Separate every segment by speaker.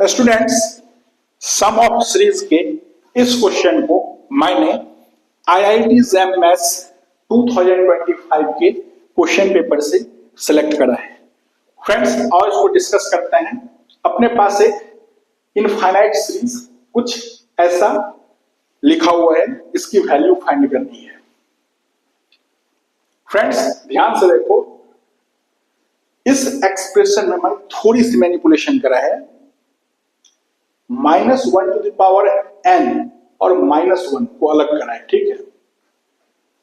Speaker 1: Students, some of series के इस question को मैंने आईआईटी जैम मैथ्स 2025 के क्वेश्चन पेपर से सिलेक्ट करा है। फ्रेंड्स, और इसको डिस्कस करते हैं। अपने पास एक इनफाइनाइट सीरीज कुछ ऐसा लिखा हुआ है, इसकी वैल्यू फाइंड करनी है। फ्रेंड्स, ध्यान से देखो, इस एक्सप्रेशन में मैं थोड़ी सी मैनिपुलेशन करा है। -1 टू द पावर n और -1 को अलग करा है, ठीक है।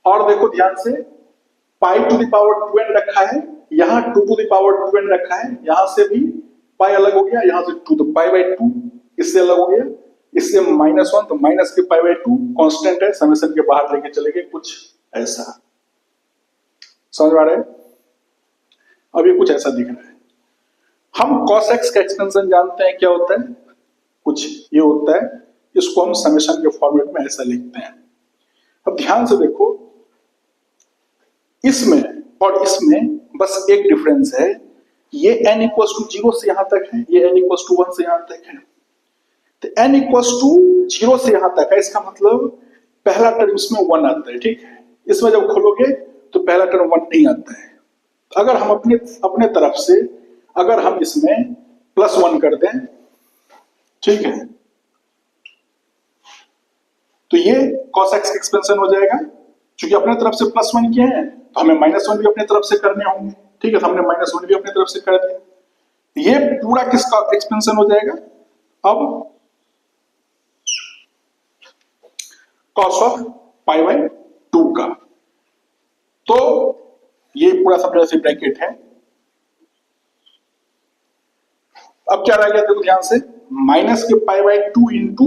Speaker 1: और देखो ध्यान से, पाई टू द पावर 2n रखा है, यहां 2 टू द पावर 2n रखा है, यहां से भी पाई अलग हो गया, यहां से 2 तो पाई बाई 2 इससे अलग हो गया, इससे -1 तो माइनस के पाई बाई 2 कांस्टेंट है, समेशन के बाहर लेके चले गए, कुछ ऐसा। समझ आ रहा है? अब ये कुछ ऐसा दिख रहा है। हम cos x का एक्सपेंशन जानते हैं, क्या होता है, कुछ ये होता है। इसको हम समेशन के फॉर्मेट में ऐसा लिखते हैं। अब ध्यान से देखो, इसमें और इसमें बस एक डिफरेंस है, ये n इक्वल्स टू 0 से यहां तक है, ये n इक्वल्स टू 1 से यहां तक है। तो n इक्वल्स टू 0 से यहां तक है, इसका मतलब पहला टर्म इसमें 1 आता है, ठीक है। इसमें जब खोलोगे तो पहला टर्म 1 नहीं आता है। अगर हम अपने तरफ से अगर हम इसमें +1 कर दें, ठीक है, तो ये cos x एक्सपेंशन हो जाएगा। क्योंकि अपने तरफ से +1 किए हैं तो हमें -1 भी अपने तरफ से करने होंगे, ठीक है। तो हमने -1 भी अपने तरफ से कर दिया। ये पूरा किसका एक्सपेंशन हो जाएगा? अब cos ऑफ पाई बाई 2 का। तो ये पूरा सब ऐसे ब्रैकेट है। अब क्या रह गया, देखो ध्यान से, माइनस के पाई बाई 2 इंटू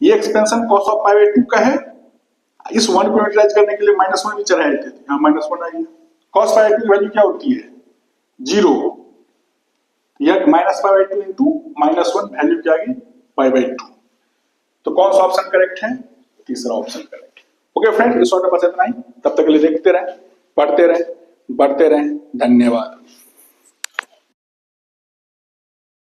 Speaker 1: ये expansion cos of pi by 2 का है। इस 1 को यूटिलाइज करने के लिए -1 भी चढ़ाए थे, यहाँ -1 आ गया। cos पाई बाई 2 की वैल्यू क्या होती है? 0। यह minus pi by 2 into -1 value क्या आ गई? Pi by 2। तो कौन सा ऑप्शन करेक्ट है? तीसरा ऑप्शन करेक्ट है। ओके फ्रेंड्स, इस शॉर्ट में बस इतना ही। तब तक के लिए देखते रहें, पढ़ते रहें, बढ़ते रहें। धन्यवाद।